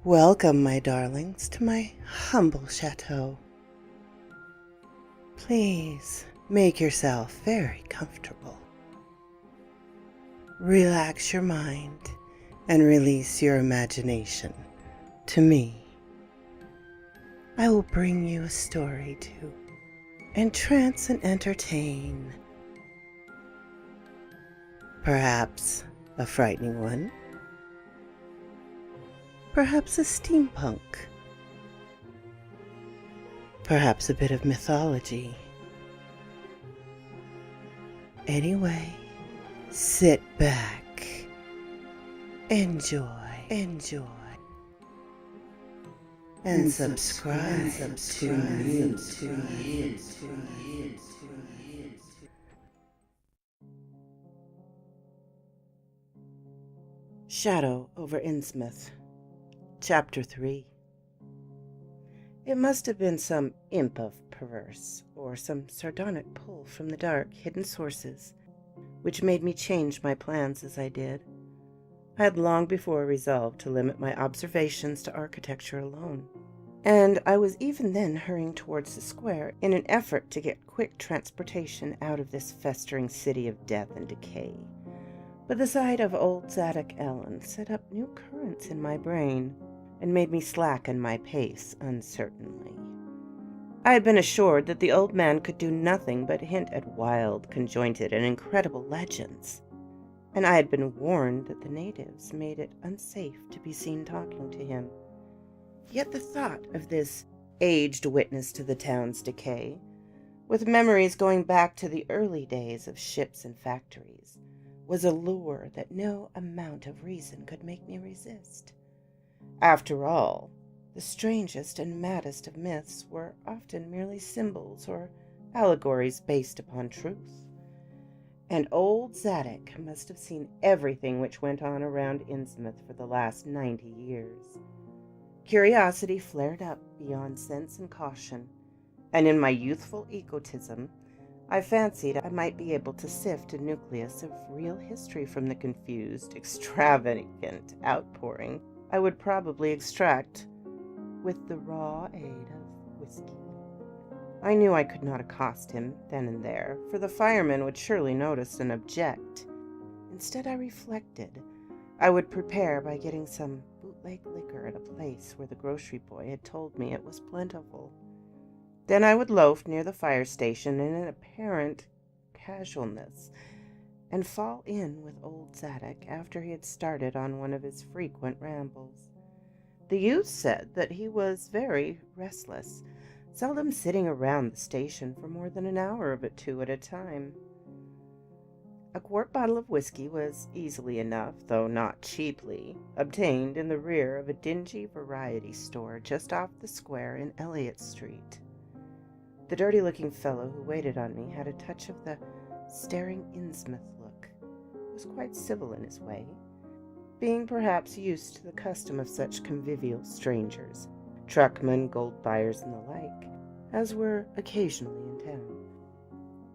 Welcome, my darlings, to my humble chateau. Please make yourself very comfortable. Relax your mind and release your imagination to me. I will bring you a story to entrance and entertain. Perhaps a frightening one. Perhaps a steampunk. Perhaps a bit of mythology. Anyway, sit back, enjoy, and subscribe to me. Shadow over Innsmouth. Chapter 3. It must have been some imp of perverse, or some sardonic pull from the dark, hidden sources, which made me change my plans as I did. I had long before resolved to limit my observations to architecture alone, and I was even then hurrying towards the square in an effort to get quick transportation out of this festering city of death and decay. But the sight of old Zadok Allen set up new currents in my brain, and made me slacken my pace uncertainly. I had been assured that the old man could do nothing but hint at wild, conjointed, and incredible legends, and I had been warned that the natives made it unsafe to be seen talking to him. Yet the thought of this aged witness to the town's decay, with memories going back to the early days of ships and factories, was a lure that no amount of reason could make me resist. After all, the strangest and maddest of myths were often merely symbols or allegories based upon truth. And old Zadok must have seen everything which went on around Innsmouth for the last 90 years. Curiosity flared up beyond sense and caution, and in my youthful egotism, I fancied I might be able to sift a nucleus of real history from the confused, extravagant outpouring I would probably extract with the raw aid of whiskey. I knew I could not accost him then and there, for the firemen would surely notice and object. Instead, I reflected I would prepare by getting some bootleg liquor at a place where the grocery boy had told me it was plentiful. Then I would loaf near the fire station in an apparent casualness, and fall in with old Zadok after he had started on one of his frequent rambles. The youth said that he was very restless, seldom sitting around the station for more than an hour of it two at a time. A quart bottle of whiskey was easily enough, though not cheaply, obtained in the rear of a dingy variety store just off the square in Elliott Street. The dirty-looking fellow who waited on me had a touch of the staring Innsmouth look, was quite civil in his way, being perhaps used to the custom of such convivial strangers, truckmen, gold buyers, and the like, as were occasionally in town.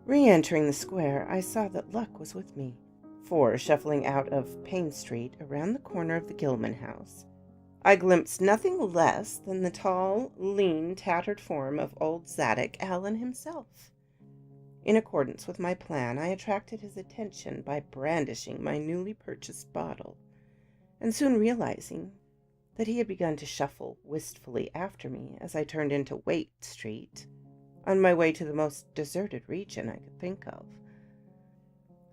Re-entering the square, I saw that luck was with me, for, shuffling out of Payne Street around the corner of the Gilman house, I glimpsed nothing less than the tall, lean, tattered form of old Zadok Allen himself. In accordance with my plan, I attracted his attention by brandishing my newly purchased bottle, and soon realizing that he had begun to shuffle wistfully after me as I turned into Waite Street, on my way to the most deserted region I could think of.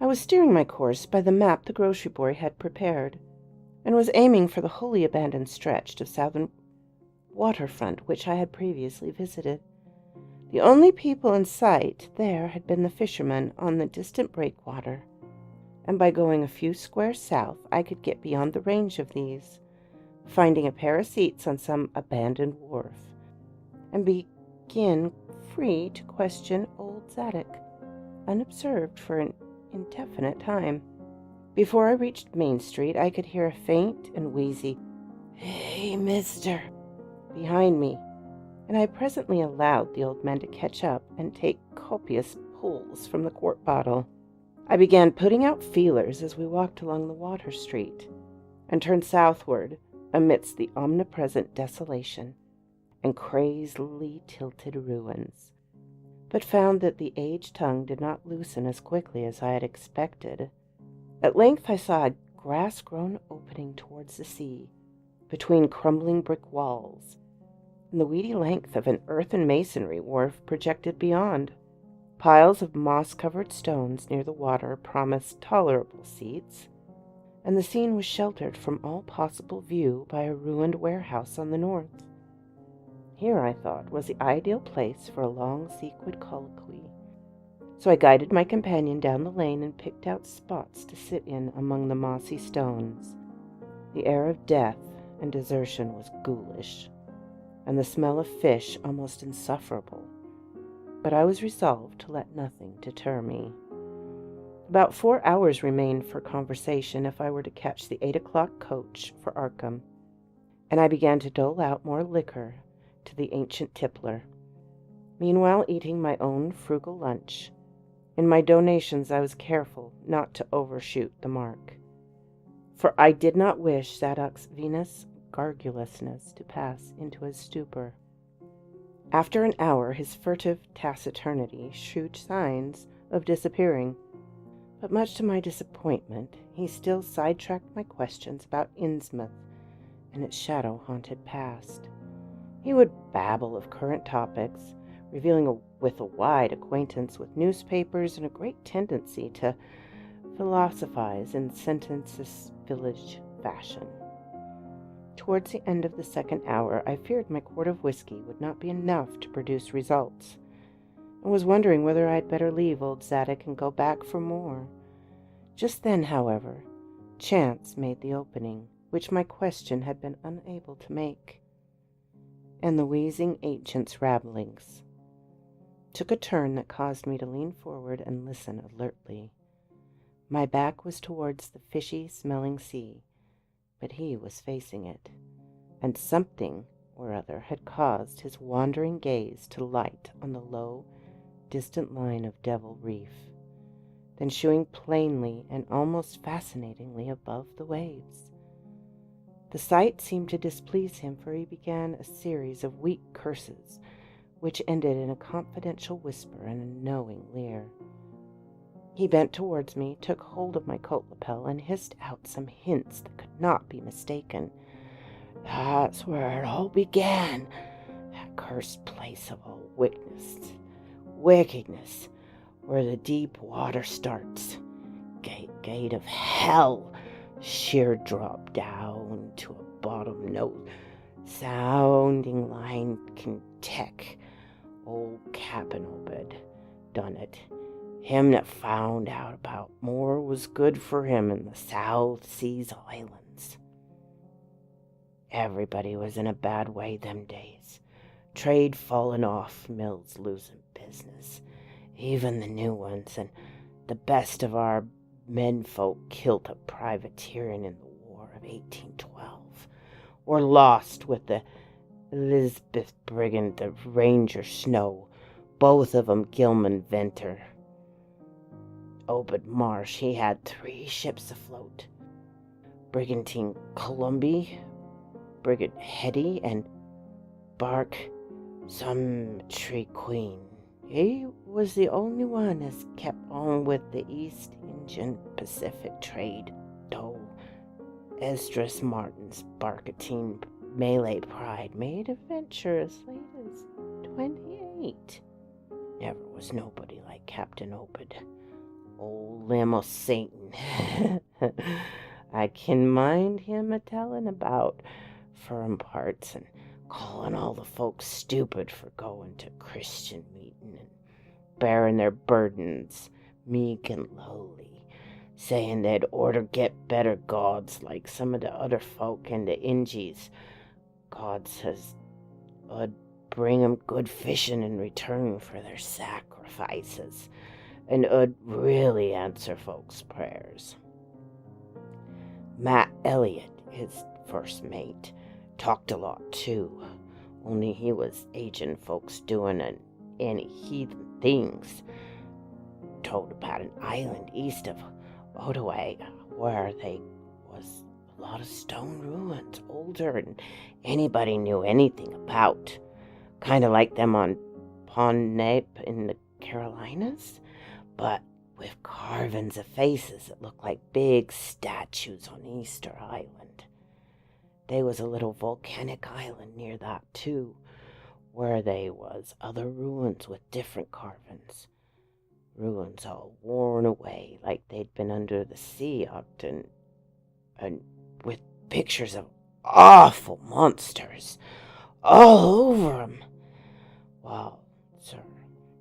I was steering my course by the map the grocery boy had prepared, and was aiming for the wholly abandoned stretch of southern waterfront which I had previously visited. The only people in sight there had been the fishermen on the distant breakwater, and by going a few squares south I could get beyond the range of these, finding a pair of seats on some abandoned wharf, and begin free to question old Zadok, unobserved for an indefinite time. Before I reached Main Street, I could hear a faint and wheezy, "Hey, mister," behind me, and I presently allowed the old man to catch up and take copious pulls from the quart bottle. I began putting out feelers as we walked along the water street, and turned southward amidst the omnipresent desolation and crazily tilted ruins, but found that the aged tongue did not loosen as quickly as I had expected. At length I saw a grass-grown opening towards the sea, between crumbling brick walls, and the weedy length of an earthen masonry wharf projected beyond. Piles of moss-covered stones near the water promised tolerable seats, and the scene was sheltered from all possible view by a ruined warehouse on the north. Here, I thought, was the ideal place for a long sequid colloquy, so I guided my companion down the lane and picked out spots to sit in among the mossy stones. The air of death and desertion was ghoulish, and the smell of fish almost insufferable, but I was resolved to let nothing deter me. About 4 hours remained for conversation if I were to catch the 8 o'clock coach for Arkham, and I began to dole out more liquor to the ancient tippler, meanwhile eating my own frugal lunch. In my donations I was careful not to overshoot the mark, for I did not wish Zadok's venous garrulousness to pass into a stupor. After an hour his furtive taciturnity shewed signs of disappearing, but much to my disappointment he still sidetracked my questions about Innsmouth and its shadow-haunted past. He would babble of current topics, revealing with a wide acquaintance with newspapers and a great tendency to philosophize in sentences village fashion. Towards the end of the second hour, I feared my quart of whiskey would not be enough to produce results, and was wondering whether I had better leave old Zadok and go back for more. Just then, however, chance made the opening, which my question had been unable to make, and the wheezing ancient's rabblings took a turn that caused me to lean forward and listen alertly. My back was towards the fishy-smelling sea, but he was facing it, and something or other had caused his wandering gaze to light on the low, distant line of Devil Reef, then shewing plainly and almost fascinatingly above the waves. The sight seemed to displease him, for he began a series of weak curses, which ended in a confidential whisper and a knowing leer. He bent towards me, took hold of my coat lapel, and hissed out some hints that could not be mistaken. "That's where it all began, that cursed place of all wickedness, where the deep water starts. Gate of hell, sheer drop down to a bottom note, sounding line Kentuck. Old Cap'n Obed done it. Him that found out about more was good for him in the South Seas Islands. Everybody was in a bad way them days. Trade falling off, mills losing business, even the new ones, and the best of our menfolk killed a privateering in the War of 1812, or lost with the Elizabeth brigand, the Ranger Snow, both of 'em Gilman Venter. Obed Marsh, he had 3 ships afloat, brigantine Columby, Brigade Hetty, and bark Sumtree Queen. He was the only one as kept on with the East Indian Pacific trade, though Esdras Martin's barkentine Malay Pride made a venture as late as 28. Never was nobody like Captain Obed. Old limb o' Satan. I can mind him a-telling about firm parts and calling all the folks stupid for going to Christian meeting and bearing their burdens meek and lowly, saying they'd orter get better gods like some of the other folk in the Injies. God says I'd bring 'em good fishing in return for their sacrifices, and I'd really answer folks' prayers. Matt Elliott, his first mate, talked a lot too, only he was aging folks doing any heathen things. Told about an island east of Ottaway where they was a lot of stone ruins, older than anybody knew anything about. Kind of like them on Pond Nape in the Carolinas, but with carvings of faces that look like big statues on Easter Island. They was a little volcanic island near that too, where they was other ruins with different carvings. Ruins all worn away like they'd been under the sea often, and with pictures of awful monsters all over 'em. Well, sir,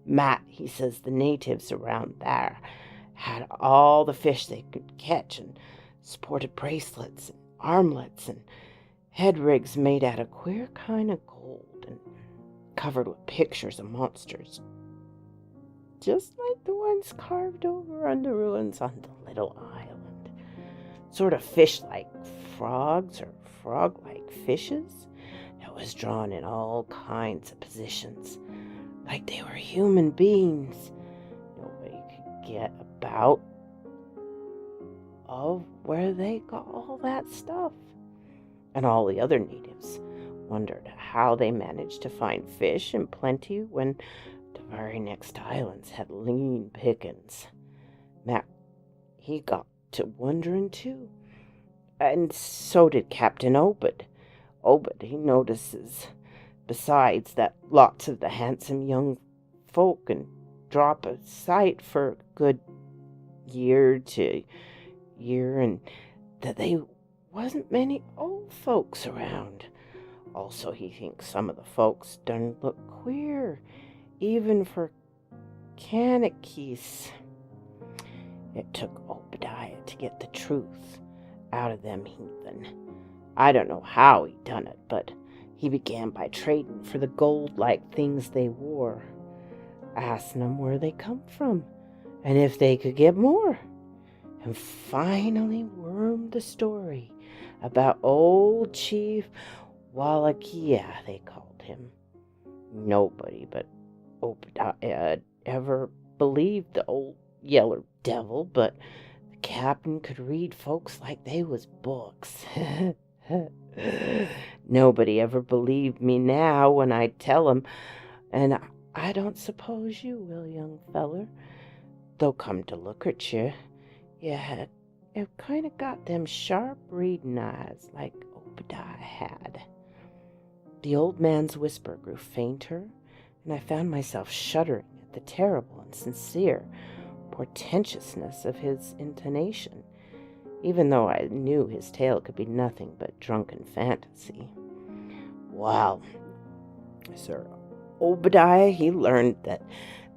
Matt, he says the natives around there had all the fish they could catch and sported bracelets and armlets and head rigs made out of queer kind of gold and covered with pictures of monsters, just like the ones carved over on the ruins on the little island. Sort of fish-like frogs or frog-like fishes that was drawn in all kinds of positions, like they were human beings. Nobody could get about of where they got all that stuff. And all the other natives wondered how they managed to find fish in plenty when the very next islands had lean pickings. Mac, he got to wondering too. And so did Captain Obed. Obed, he notices, besides, that lots of the handsome young folk can drop a sight for a good year to year, and that they wasn't many old folks around. Also, he thinks some of the folks done look queer, even for Kanakys. It took Obadiah to get the truth out of them heathen. I don't know how he done it, but he began by trading for the gold-like things they wore, asking them where they come from, and if they could get more, and finally wormed the story about old Chief Wallachia, they called him. Nobody but Obadiah ever believed the old yeller devil, but the captain could read folks like they was books. Nobody ever believed me now when I tell 'em, and I don't suppose you will, young feller, though come to look at you have kind of got them sharp reading eyes like Obadiah had. The old man's whisper grew fainter, and I found myself shuddering at the terrible and sincere portentousness of his intonation, even though I knew his tale could be nothing but drunken fantasy. Well, sir, Obadiah, he learned that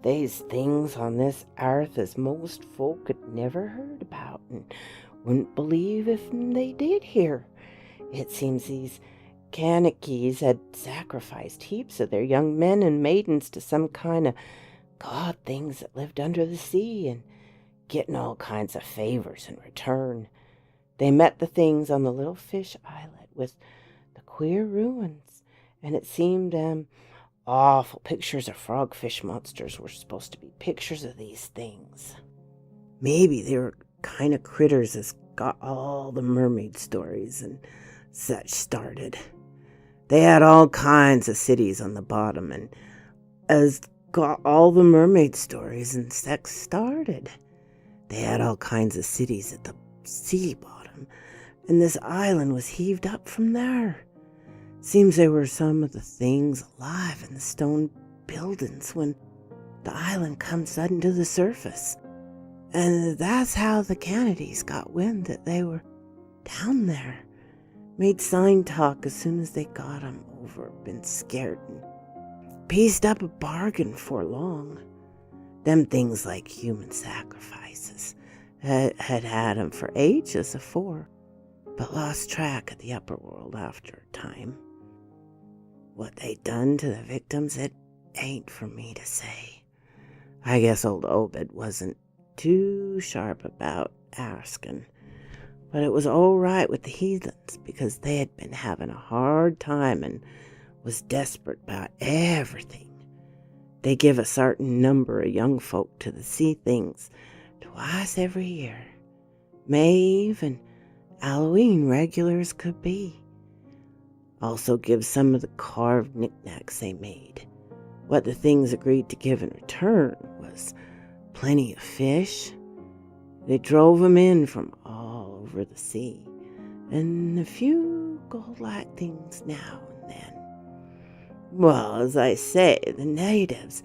they's things on this earth as most folk had never heard about and wouldn't believe if they did hear. It seems these Kanakys had sacrificed heaps of their young men and maidens to some kind of god things that lived under the sea, and getting all kinds of favors in return. They met the things on the little fish islet with the queer ruins, and it seemed them awful pictures of frogfish monsters were supposed to be pictures of these things. Maybe they were kind of critters as got all the mermaid stories and such started. They had all kinds of cities on the bottom, and as got all the mermaid stories and sex started. They had all kinds of cities at the sea bottom, and this island was heaved up from there. Seems there were some of the things alive in the stone buildings when the island come sudden to the surface. And that's how the Kennedys got wind that they were down there. Made sign talk as soon as they got 'em over, been scared, and pieced up a bargain for long. Them things like human sacrifices had 'em for ages afore, but lost track of the upper world after a time. What they done to the victims, it ain't for me to say. I guess old Obed wasn't too sharp about asking, but it was all right with the heathens because they had been having a hard time and was desperate about everything. They give a certain number of young folk to the sea things twice every year. Maeve and Halloween regular as could be. Also give some of the carved knickknacks they made. What the things agreed to give in return was plenty of fish. They drove 'em in from all over the sea, and a few gold-like things now and then. Well, as I say, the natives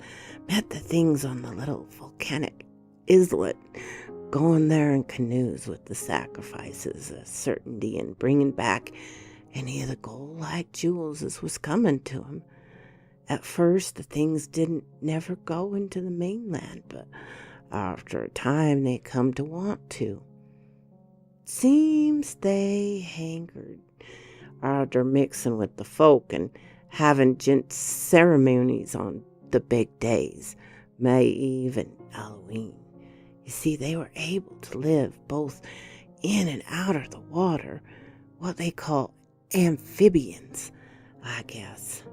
met the things on the little volcanic islet, going there in canoes with the sacrifices of certainty and bringing back any of the gold-like jewels as was coming to 'em. At first, the things didn't never go into the mainland, but after a time they come to want to. Seems they hankered after mixing with the folk and having gents' ceremonies on the big days, May Eve and Halloween. You see, they were able to live both in and out of the water, what they call amphibians, I guess.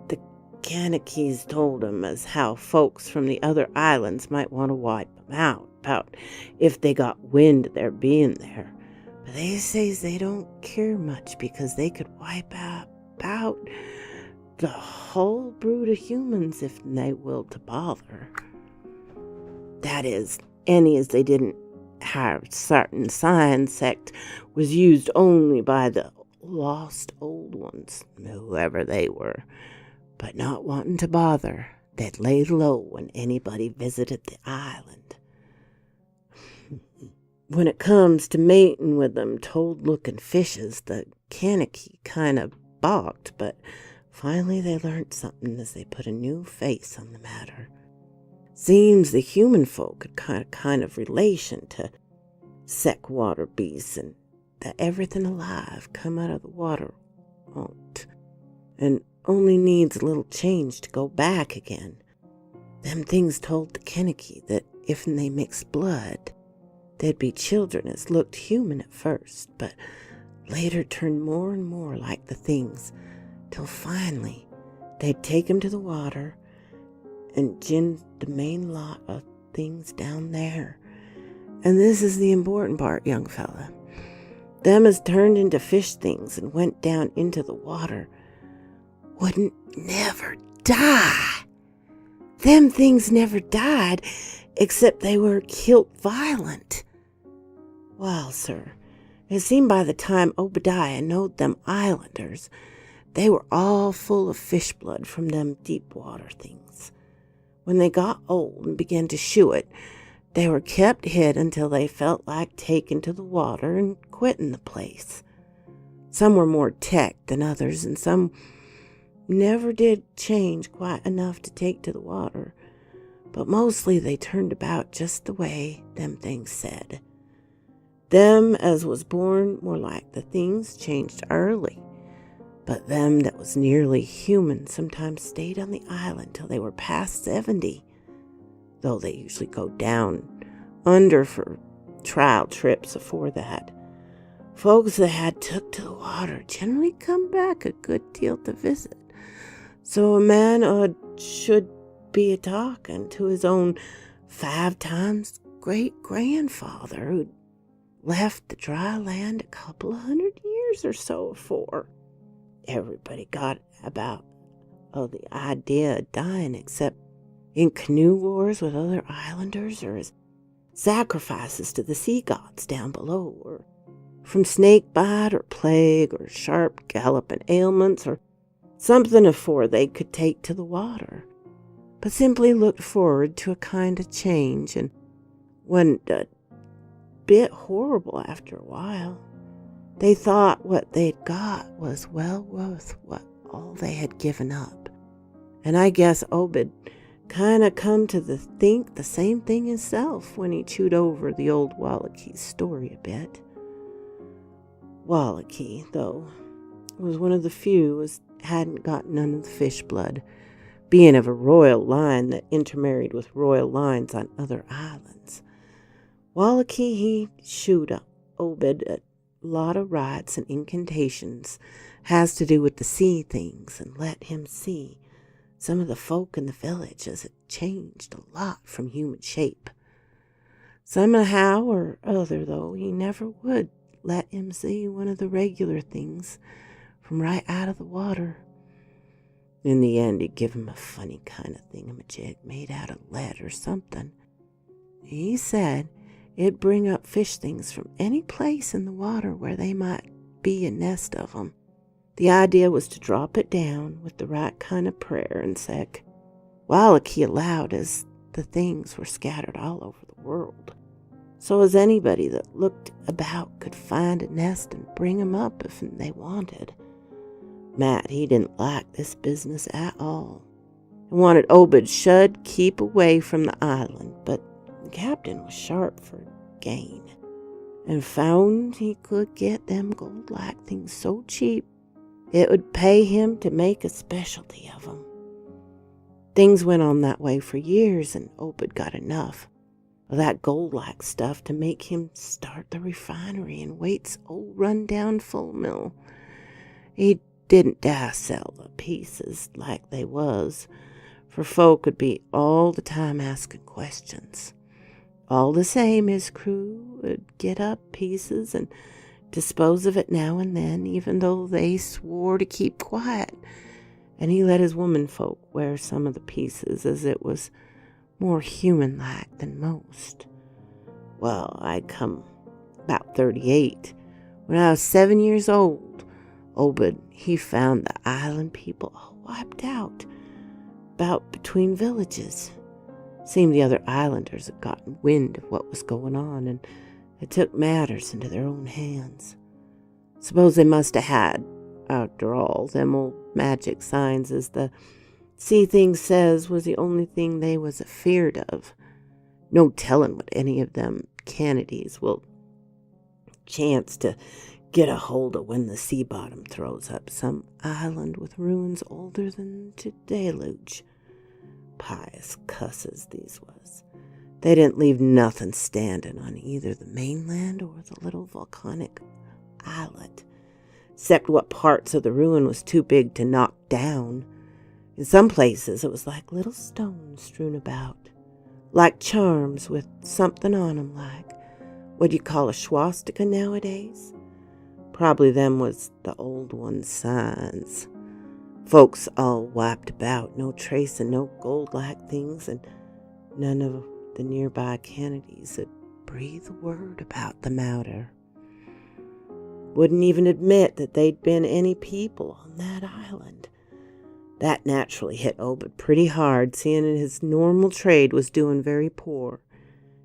The Kanakees told 'em as how folks from the other islands might want to wipe 'em out, about if they got wind of their being there. But they says they don't care much because they could wipe out about the whole brood of humans if they will to bother. That is, any as they didn't have certain signs sect was used only by the lost old ones, whoever they were. But not wanting to bother, they'd lay low when anybody visited the island. When it comes to mating with them toad-looking fishes, the Kanakee kind of balked, but finally they learned something as they put a new face on the matter. Seems the human folk had kind of relation to sek water beasts, and that everything alive come out of the water won't, and only needs a little change to go back again. Them things told the Kanakee that if they mixed blood, they'd be children as looked human at first, but later turned more and more like the things, till finally they'd take 'em to the water and gin the main lot of things down there. And this is the important part, young fella. Them as turned into fish things and went down into the water wouldn't never die. Them things never died, except they were killed violent. Well, sir, it seemed by the time Obadiah knowed them islanders, they were all full of fish blood from them deep water things. When they got old and began to shew it, they were kept hid until they felt like taking to the water and quitting the place. Some were more tech than others, and some never did change quite enough to take to the water, but mostly they turned about just the way them things said. Them as was born more like the things changed early, but them that was nearly human sometimes stayed on the island till they were past 70, though they usually go down under for trial trips afore that. Folks that had took to the water generally come back a good deal to visit, so a man should be a-talking to his own 5 times great-grandfather who'd left the dry land a couple of 100 years or so afore. Everybody got about the idea of dying except in canoe wars with other islanders, or as sacrifices to the sea gods down below, or from snake bite or plague or sharp galloping ailments or something afore they could take to the water, but simply looked forward to a kind of change and wasn't a bit horrible after a while. They thought what they'd got was well worth what all they had given up, and I guess Obed kind of come to think the same thing himself when he chewed over the old Wallakee's story a bit. Wallakee, though, was one of the few as hadn't got none of the fish blood, being of a royal line that intermarried with royal lines on other islands. Wallakee, he shooed up Obed a lot of rites and incantations has to do with the sea things, and let him see some of the folk in the village as it changed a lot from human shape. Somehow or other, though, he never would let him see one of the regular things from right out of the water. In the end, he'd give him a funny kind of thingamajig made out of lead or something. He said it'd bring up fish things from any place in the water where they might be a nest of 'em. The idea was to drop it down with the right kind of prayer and sec, while he allowed as the things were scattered all over the world, so as anybody that looked about could find a nest and bring 'em up if they wanted. Matt, he didn't like this business at all, and wanted Obed should keep away from the island, but the captain was sharp for gain, and found he could get them gold-like things so cheap it would pay him to make a specialty of 'em. Things went on that way for years, and Obed got enough of that gold-like stuff to make him start the refinery in Waite's old run-down full mill. He didn't dare sell the pieces like they was, for folk would be all the time asking questions. All the same, his crew would get up pieces and dispose of it now and then, even though they swore to keep quiet, and he let his womenfolk wear some of the pieces, as it was more human-like than most. Well, I'd come about 38. When I was 7 years old, Obed, he found the island people all wiped out, about between villages. Seemed the other islanders had gotten wind of what was going on, and they took matters into their own hands. Suppose they must have had, after all, them old magic signs, as the sea thing says, was the only thing they was afeared of. No telling what any of them Kennedys will chance to get a hold of when the sea bottom throws up some island with ruins older than the deluge. Pious cusses these was. They didn't leave nothing standing on either the mainland or the little volcanic islet, except what parts of the ruin was too big to knock down. In some places it was like little stones strewn about, like charms with something on 'em, like what you call a swastika nowadays. Probably them was the old one's signs. Folks all wiped about, no trace of no gold-like things, and none of the nearby Kennedys would breathe a word about the matter. Wouldn't even admit that they'd been any people on that island. That naturally hit Obed pretty hard, seeing his normal trade was doing very poor.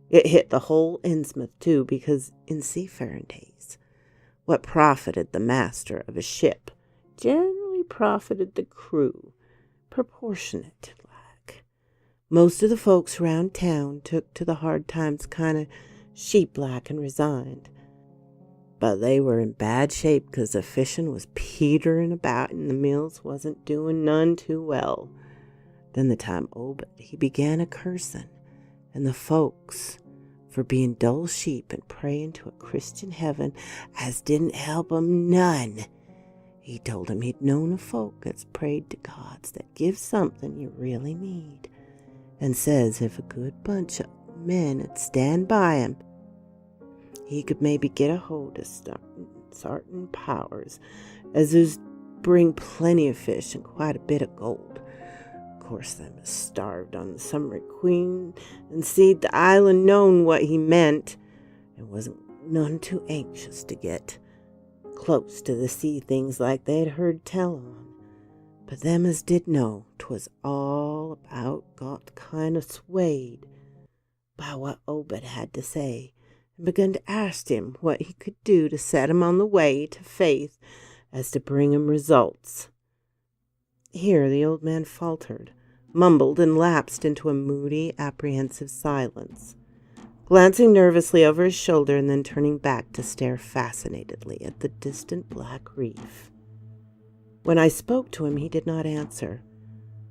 It hit the whole Innsmouth, too, because in seafaring days, what profited the master of a ship generally profited the crew, proportionate like. Most of the folks around town took to the hard times kind of sheep-like and resigned. But they were in bad shape because the fishing was petering about and the mills wasn't doing none too well. Then the time Obed, he began a cursing, and the folks for being dull sheep and praying to a Christian heaven as didn't help 'em none. He told 'em he'd known of folk that's prayed to gods that give something you really need, and says if a good bunch of men would stand by him, he could maybe get a hold of certain powers as would bring plenty of fish and quite a bit of gold. Of course, them was starved on the summer queen, and seed the island known what he meant, and wasn't none too anxious to get close to the sea things like they'd heard tell on. But them as did know 'twas all about got kind of swayed by what Obed had to say, and begun to ask him what he could do to set him on the way to faith as to bring him results. Here the old man faltered, mumbled, and lapsed into a moody, apprehensive silence, glancing nervously over his shoulder and then turning back to stare fascinatedly at the distant black reef. When I spoke to him, he did not answer,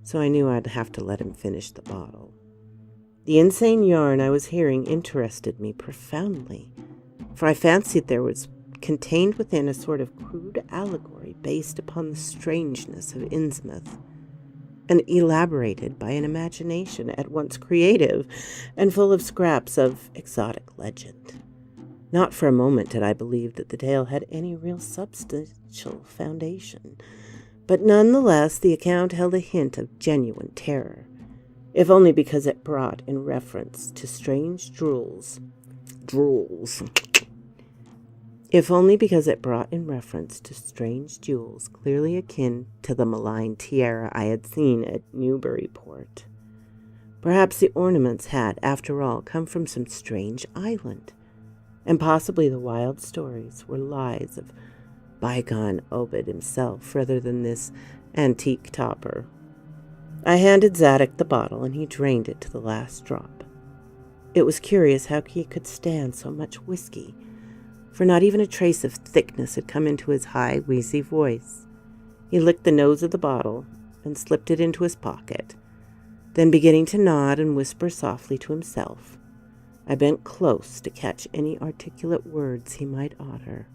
so I knew I'd have to let him finish the bottle. The insane yarn I was hearing interested me profoundly, for I fancied there was contained within a sort of crude allegory based upon the strangeness of Innsmouth, and elaborated by an imagination at once creative and full of scraps of exotic legend. Not for a moment did I believe that the tale had any real substantial foundation, but nonetheless the account held a hint of genuine terror, if only because it brought in reference to strange drools. If only because it brought in reference to strange jewels clearly akin to the malign tiara I had seen at Newburyport. Perhaps the ornaments had, after all, come from some strange island, and possibly the wild stories were lies of bygone Obed himself rather than this antique topper. I handed Zadok the bottle, and he drained it to the last drop. It was curious how he could stand so much whiskey, for not even a trace of thickness had come into his high, wheezy voice. He licked the nose of the bottle and slipped it into his pocket. Then, beginning to nod and whisper softly to himself, I bent close to catch any articulate words he might utter,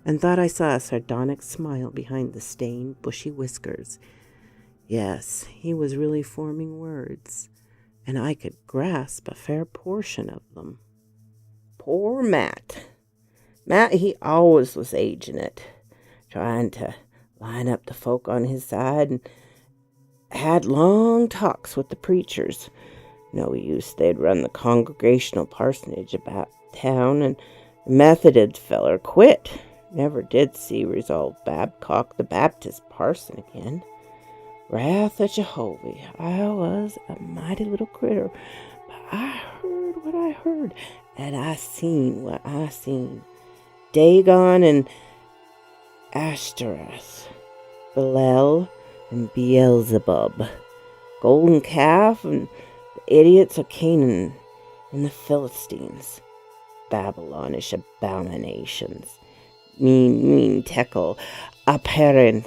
and thought I saw a sardonic smile behind the stained, bushy whiskers. Yes, he was really forming words, and I could grasp a fair portion of them. Poor Matt. Matt, he always was aging it, trying to line up the folk on his side, and had long talks with the preachers. No use, they'd run the Congregational parsonage about town, and the Methodist feller quit. Never did see Resolve Babcock, the Baptist parson, again. Wrath of Jehovah, I was a mighty little critter, but I heard what I heard, and I seen what I seen. Dagon and Ashtoreth, Belial and Beelzebub, golden calf and the idiots of Canaan and the Philistines, Babylonish abominations, mean Tekel, Aperin.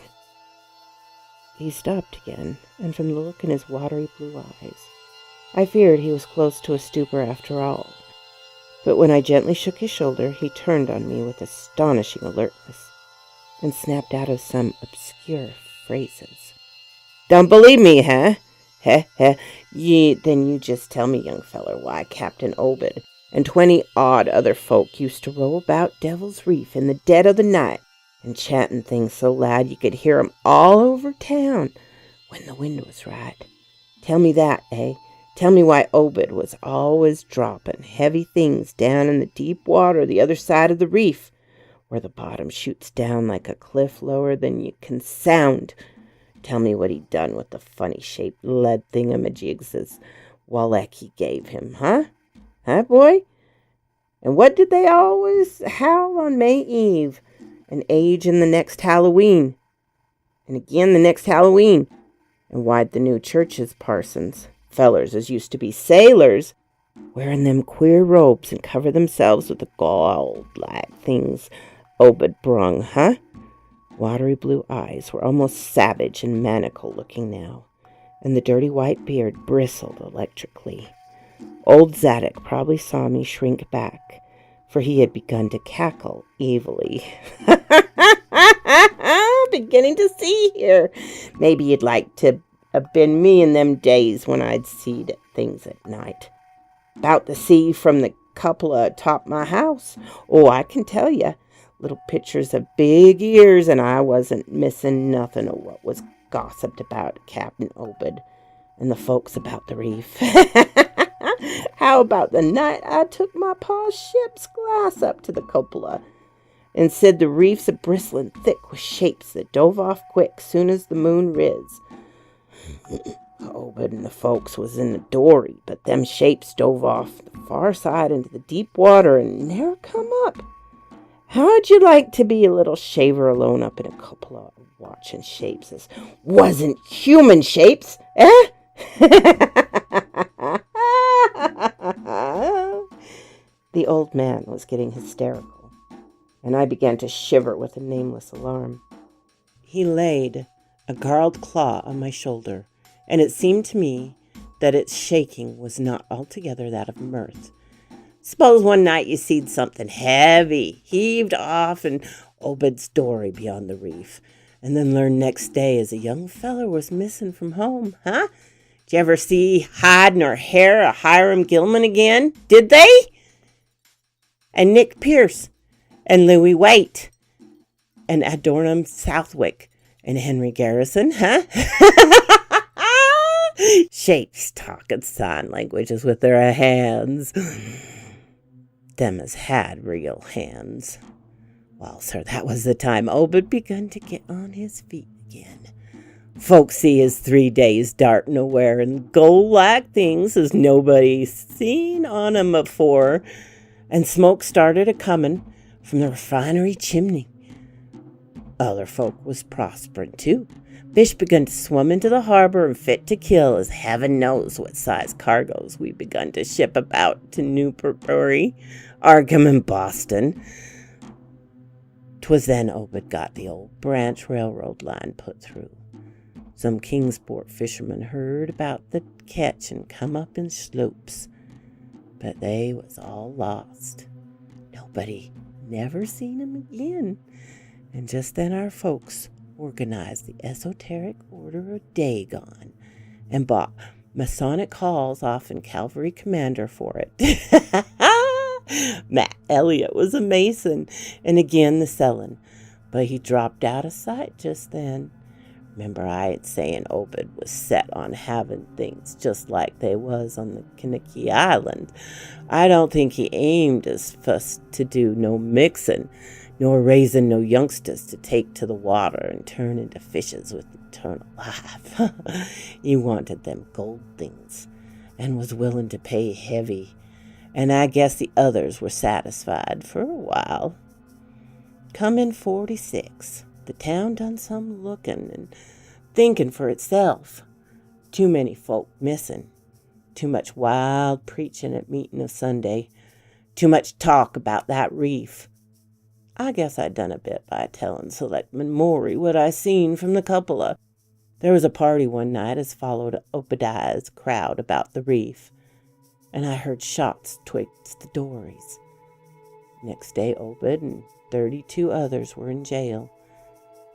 He stopped again, and from the look in his watery blue eyes, I feared he was close to a stupor after all. But when I gently shook his shoulder, he turned on me with astonishing alertness, and snapped out of some obscure phrases. Don't believe me, huh? Heh, heh. Then you just tell me, young feller, why Captain Obed and 20-odd other folk used to row about Devil's Reef in the dead of the night, enchanting things so loud you could hear 'em all over town when the wind was right. Tell me that, eh? Tell me why Obed was always dropping heavy things down in the deep water the other side of the reef, where the bottom shoots down like a cliff lower than you can sound. Tell me what he done with the funny-shaped lead thingamajigs as Walecki gave him, huh? Huh, boy? And what did they always howl on May Eve, and age in the next Halloween, and again the next Halloween? And why'd the new churches parsons, fellers as used to be sailors, wearing them queer robes and cover themselves with the gold-like things Obed brung, huh? Watery blue eyes were almost savage and maniacal-looking now, and the dirty white beard bristled electrically. Old Zadok probably saw me shrink back, for he had begun to cackle evilly. Beginning to see here. Maybe you'd like to have been me in them days when I'd seed things at night. About to see from the cupola atop my house. Oh, I can tell you. Little pictures of big ears, and I wasn't missing nothing of what was gossiped about Captain Obed and the folks about the reef. How about the night I took my pa's ship's glass up to the cupola and said the reef's a bristling thick with shapes that dove off quick soon as the moon riz. Obed and the folks was in the dory, but them shapes dove off the far side into the deep water and never come up. How'd you like to be a little shaver alone up in a cupola watching shapes as wasn't human shapes, eh? The old man was getting hysterical, and I began to shiver with a nameless alarm. He laid a gnarled claw on my shoulder, and it seemed to me that its shaking was not altogether that of mirth. Suppose one night you seed something heavy heaved off in Obed's dory beyond the reef, and then learned next day as a young feller was missing from home, huh? Did you ever see hide nor hair of Hiram Gilman again? Did they? and Nick Pierce, and Louis Waite, and Adornum Southwick, and Henry Garrison, huh? Shapes talking sign languages with their hands. Them as had real hands. Well, sir, that was the time Obed begun to get on his feet again. Folks see his 3 days dartin' a-wearin' gold-like things as nobody seen on 'em afore, and smoke started a-comin' from the refinery chimney. Other folk was prosperin' too. Fish begun to swim into the harbor and fit to kill, as heaven knows what size cargoes we begun to ship about to Newbury, Arkham, and Boston. 'Twas then Obed got the old branch railroad line put through. Some Kingsport fishermen heard about the catch and come up in sloops, but they was all lost. Nobody never seen 'em again, and just then our folks organized the Esoteric Order of Dagon and bought Masonic halls off in Calvary Commander for it. Matt Elliott was a Mason, and again the sellin', but he dropped out of sight just then. Remember I ain't saying Obed was set on having things just like they was on the Kinnicky Island. I don't think he aimed as fuss to do no mixin', nor raising no youngsters to take to the water and turn into fishes with eternal life. He wanted them gold things, and was willing to pay heavy, and I guess the others were satisfied for a while. Come in 46. The town done some looking and thinking for itself. Too many folk missing. Too much wild preaching at meeting of Sunday. Too much talk about that reef. I guess I done a bit by telling Selectman Maury what I seen from the cupola. There was a party one night as followed Obadiah's crowd about the reef, and I heard shots twixt the dories. Next day Obed and 32 others were in jail,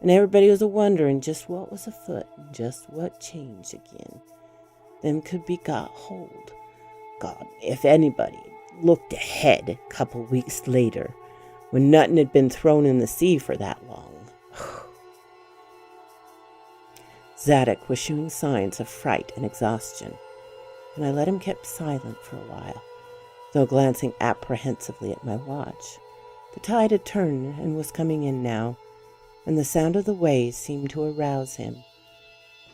and everybody was a-wondering just what was afoot and just what changed again. Them could be got hold. God, if anybody looked ahead a couple weeks later, when nothing had been thrown in the sea for that long. Zadok was showing signs of fright and exhaustion, and I let him keep silent for a while, though glancing apprehensively at my watch. The tide had turned and was coming in now, and the sound of the waves seemed to arouse him.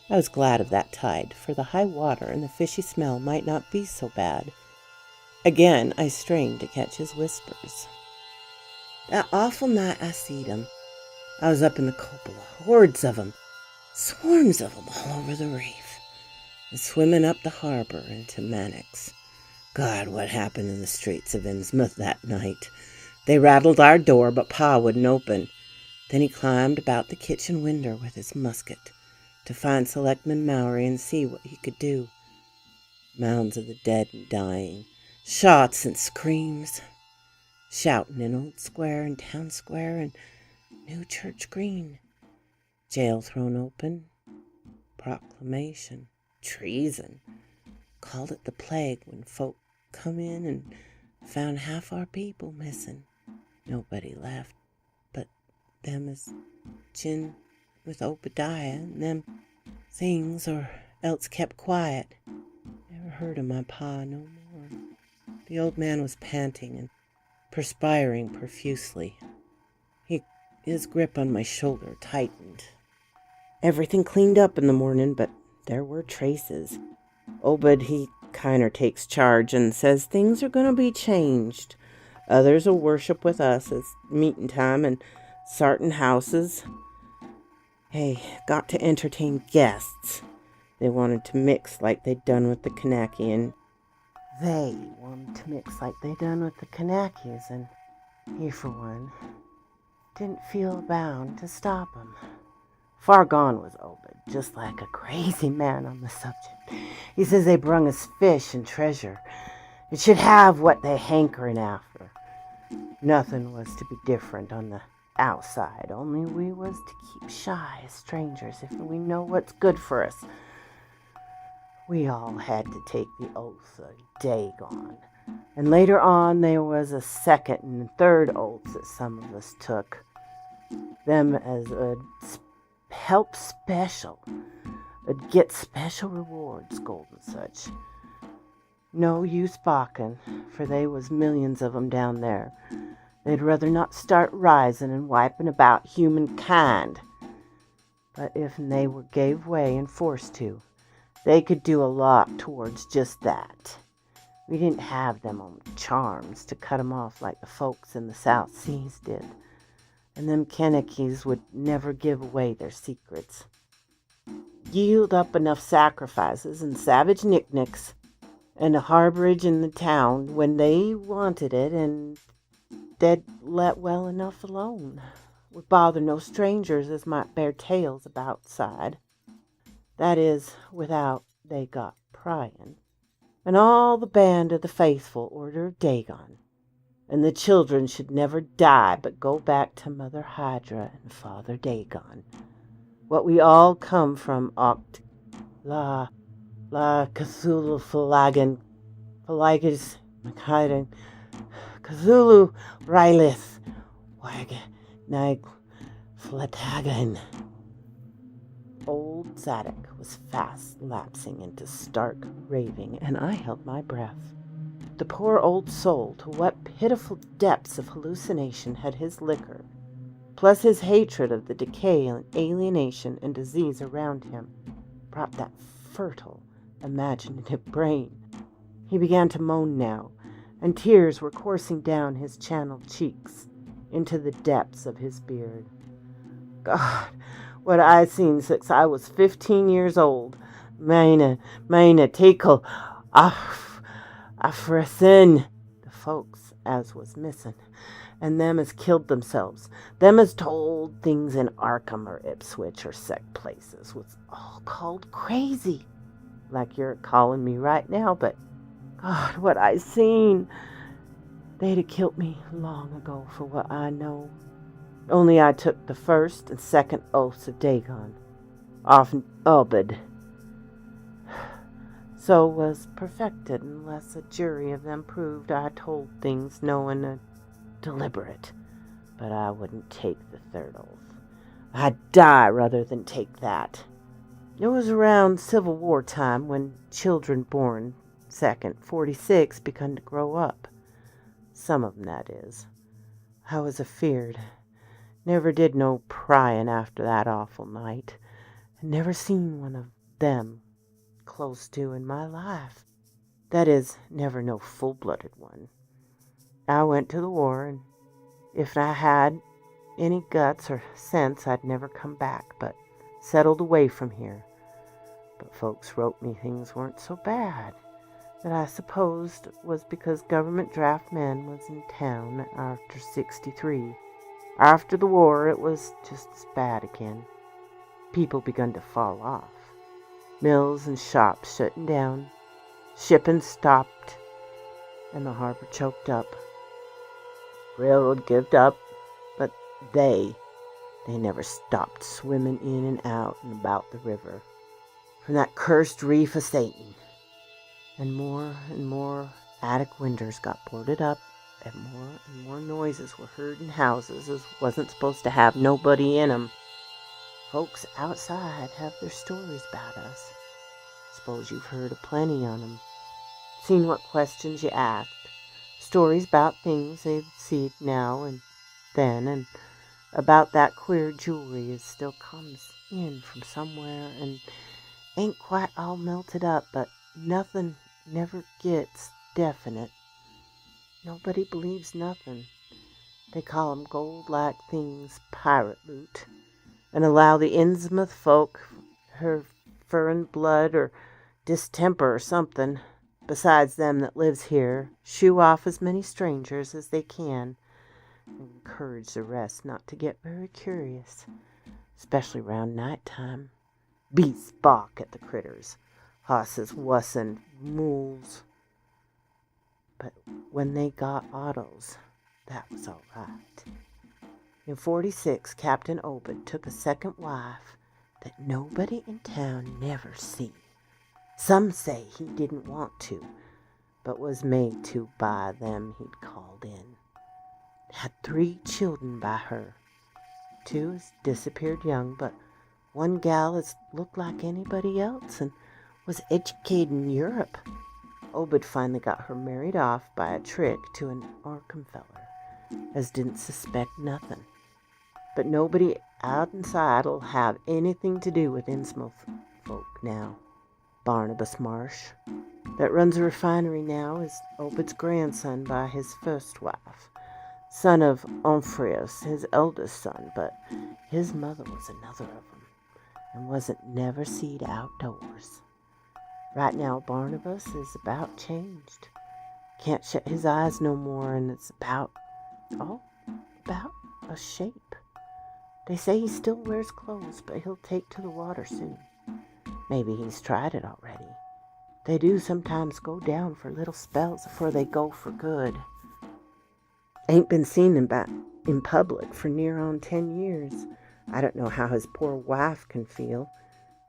I was glad of that tide, for the high water and the fishy smell might not be so bad. Again I strained to catch his whispers. That awful night I seed 'em. I was up in the cupola, hordes of 'em, swarms of 'em all over the reef, and swimming up the harbor into Mannix. God, what happened in the streets of Innsmouth that night? They rattled our door, but Pa wouldn't open. Then he climbed about the kitchen window with his musket to find Selectman Maury and see what he could do. Mounds of the dead and dying, shots and screams, shouting in Old Square and Town Square and New Church Green. Jail thrown open, proclamation, treason. Called it the plague when folk come in and found half our people missing. Nobody left but them as chin with Obadiah and them things, or else kept quiet. Never heard of my pa no more. The old man was panting and perspiring profusely. His grip on my shoulder tightened. Everything cleaned up in the morning, but there were traces. Obed, he kinder takes charge and says things are going to be changed. Others will worship with us as meeting time and sartin houses. Hey, got to entertain guests. They wanted to mix like they'd done with the Kanaki, and he, for one, didn't feel bound to stop 'em. Far gone was Obed, just like a crazy man on the subject. He says they brung us fish and treasure. It should have what they hankerin' after. Nothing was to be different on the outside, only we was to keep shy as strangers if we know what's good for us. We all had to take the oath of Dagon, And later on, there was a second and third oaths that some of us took. Them as a help special. Would get special rewards, gold and such. No use balking, for they was millions of 'em down there. They'd rather not start rising and wiping about humankind. But if they were gave way and forced to, they could do a lot towards just that. We didn't have them on charms to cut 'em off like the folks in the South Seas did. And them Kanakees would never give away their secrets. Yield up enough sacrifices and savage knickknacks and a harborage in the town when they wanted it, and they'd let well enough alone. Would bother no strangers as might bear tales about side. That is, without they got prying. And all the band of the faithful order of Dagon. And the children should never die but go back to Mother Hydra and Father Dagon. What we all come from La Cthulhu Phalagas Makaidan Cthulhu Rylith Waga Nag Flatagan. Old Zadok was fast lapsing into stark raving, and I held my breath. The poor old soul, to what pitiful depths of hallucination had his liquor, plus his hatred of the decay and alienation and disease around him, brought that fertile, imaginative brain. He began to moan now, and tears were coursing down his channeled cheeks into the depths of his beard. God, what I seen since I was 15 years old. Meine Tekel, Afresin, the folks as was missing, and them as killed themselves, them as told things in Arkham or Ipswich or sect places, was all called crazy, like you're calling me right now, but God, what I seen. They'd have killed me long ago for what I know. Only I took the first and second oaths of Dagon, often Obed. So was perfected, unless a jury of them proved I told things knowing and deliberate. But I wouldn't take the third oath. I'd die rather than take that. It was around Civil War time when children born second 46 begun to grow up. Some of 'em, that is. I was afeard. Never did no prying after that awful night, and never seen one of them close to in my life. That is, never no full-blooded one. I went to the war, and if I had any guts or sense, I'd never come back, but settled away from here. But folks wrote me things weren't so bad, that I supposed was because government draft men was in town after 63. After the war, it was just as bad again. People begun to fall off. Mills and shops shutting down. Shipping stopped, and the harbor choked up. Railroad gived up, but they never stopped swimming in and out and about the river from that cursed reef of Satan. And more attic windows got boarded up, and more noises were heard in houses as wasn't supposed to have nobody in 'em. Folks outside have their stories about us. Suppose you've heard a plenty on 'em. Seen what questions you asked. Stories about things they've seen now and then, and about that queer jewelry as still comes in from somewhere and ain't quite all melted up, but nothing never gets definite. Nobody believes nothing. They call 'em gold-like things pirate loot, and allow the Innsmouth folk, her furrin blood or distemper or something, besides them that lives here, shoo off as many strangers as they can, and encourage the rest not to get very curious, especially round night time. Beasts balk at the critters, hosses wussin' mules. But when they got autos, that was all right. In 46, Captain Obed took a second wife that nobody in town never seen. Some say he didn't want to, but was made to by them he'd called in. Had 3 children by her. 2 has disappeared young, but one gal has looked like anybody else and was educated in Europe. Obed finally got her married off by a trick to an Arkham feller, as didn't suspect nothing. But nobody outside'll have anything to do with Innsmouth folk now. Barnabas Marsh, that runs a refinery now, is Obed's grandson by his first wife, son of Omphrius, his eldest son, but his mother was another of them, and wasn't never seed outdoors. Right now Barnabas is about changed. Can't shut his eyes no more, and it's about a shape. They say he still wears clothes, but he'll take to the water soon. Maybe he's tried it already. They do sometimes go down for little spells before they go for good. Ain't been seen in public for near on 10 years. I don't know how his poor wife can feel.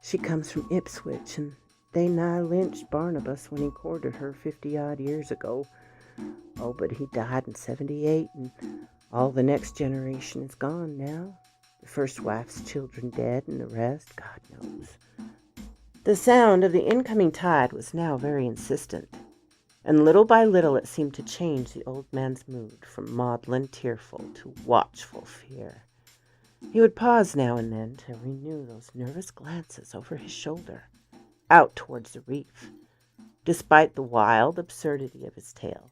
She comes from Ipswich, and they nigh lynched Barnabas when he courted her 50-odd years ago. Oh, but he died in 78, and all the next generation is gone now. The first wife's children dead, and the rest, God knows. The sound of the incoming tide was now very insistent, and little by little it seemed to change the old man's mood from maudlin tearful to watchful fear. He would pause now and then to renew those nervous glances over his shoulder, out towards the reef. Despite the wild absurdity of his tale,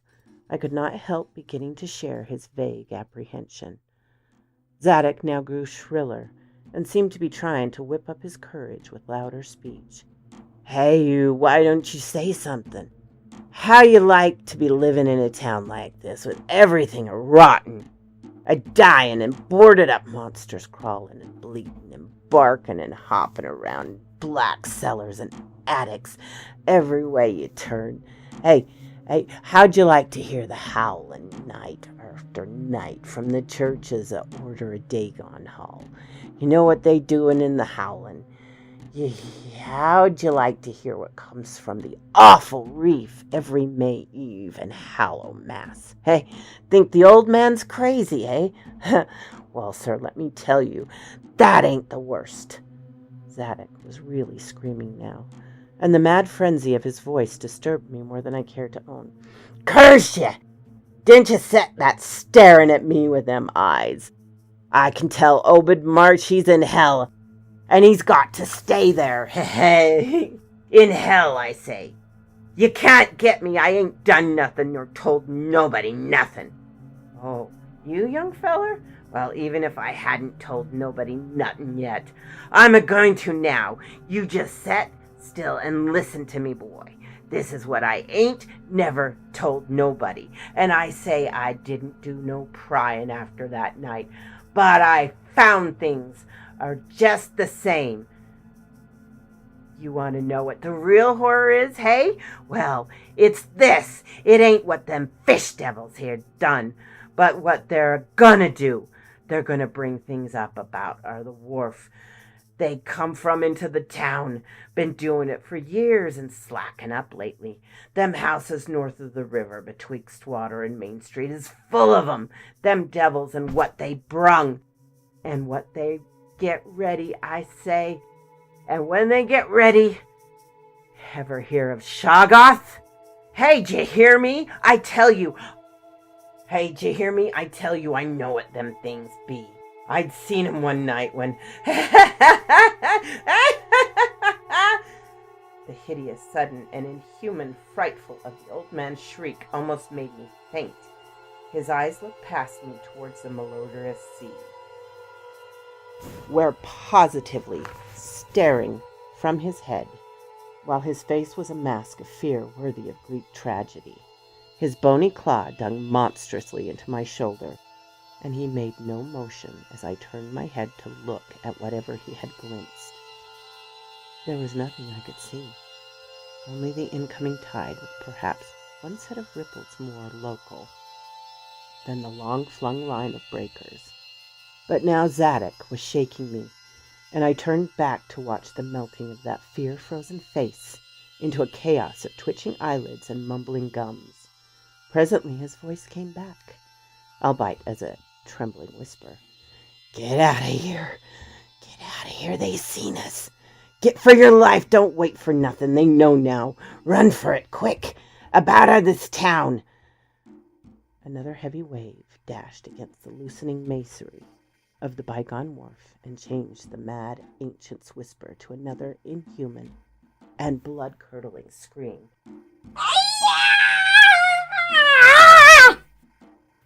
I could not help beginning to share his vague apprehension. Zadok now grew shriller, and seemed to be trying to whip up his courage with louder speech. "Hey, you, why don't you say something? How you like to be living in a town like this, with everything a-rotten, a-dying and boarded-up monsters crawling and bleeding and barking and hopping around black cellars and attics every way you turn? Hey, how'd you like to hear the howling night after night from the churches that order a Dagon Hall? You know what they doin' in the howling? How'd you like to hear what comes from the awful reef every May Eve and Hallow Mass? Hey, think the old man's crazy, eh? Well, sir, let me tell you, that ain't the worst." Zadok was really screaming now, and the mad frenzy of his voice disturbed me more than I cared to own. "Curse ye! Didn't you set that staring at me with them eyes? I can tell Obed Marsh he's in hell, and he's got to stay there. In hell, I say. You can't get me. I ain't done nothing nor told nobody nothing." "Oh, you, young feller? Well, even if I hadn't told nobody nothing yet, I'm a-going to now. You just set still and listen to me, boy. This is what I ain't never told nobody. And I say I didn't do no prying after that night, but I found things are just the same. You want to know what the real horror is, hey? Well, it's this. It ain't what them fish devils here done, but what they're gonna do. They're gonna bring things up about the wharf they come from into the town. Been doing it for years and slacking up lately. Them houses north of the river betwixt Water and Main Street is full of 'em. Them devils and what they brung. And what they get ready, I say. And when they get ready, ever hear of Shoggoth? Hey, d'ye hear me? I tell you. Hey, d'ye hear me? I tell you, I know what them things be. I'd seen 'em one night when... The hideous, sudden, and inhuman frightful of the old man's shriek almost made me faint. His eyes looked past me towards the malodorous sea, where positively staring from his head, while his face was a mask of fear worthy of Greek tragedy. His bony claw dug monstrously into my shoulder, and he made no motion as I turned my head to look at whatever he had glimpsed. There was nothing I could see, only the incoming tide with perhaps one set of ripples more local than the long-flung line of breakers. But now Zadok was shaking me, and I turned back to watch the melting of that fear-frozen face into a chaos of twitching eyelids and mumbling gums. Presently his voice came back, albeit as a trembling whisper. "Get out of here! Get out of here! They've seen us! Get for your life! Don't wait for nothing! They know now! Run for it, quick! About out of this town!" Another heavy wave dashed against the loosening masonry of the bygone wharf and changed the mad ancient's whisper to another inhuman and blood-curdling scream.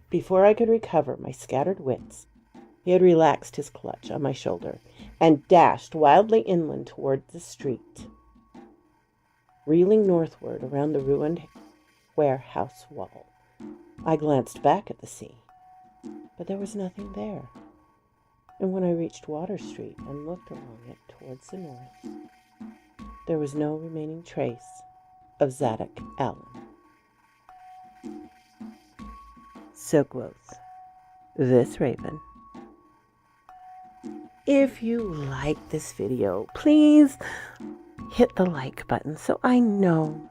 Before I could recover my scattered wits, he had relaxed his clutch on my shoulder and dashed wildly inland toward the street. Reeling northward around the ruined warehouse wall, I glanced back at the sea, but there was nothing there. And when I reached Water Street and looked along it towards the north, there was no remaining trace of Zadok Allen. So quoth this raven. If you like this video, please hit the like button so I know.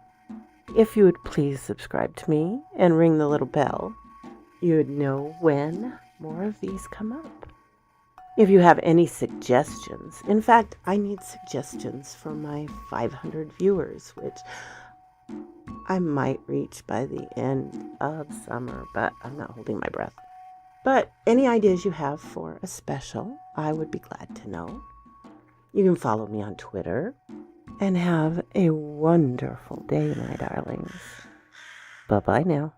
If you would please subscribe to me and ring the little bell, you would know when more of these come up. If you have any suggestions, in fact, I need suggestions for my 500 viewers, which I might reach by the end of summer, but I'm not holding my breath. But any ideas you have for a special, I would be glad to know. You can follow me on Twitter, and have a wonderful day, my darlings. Bye-bye now.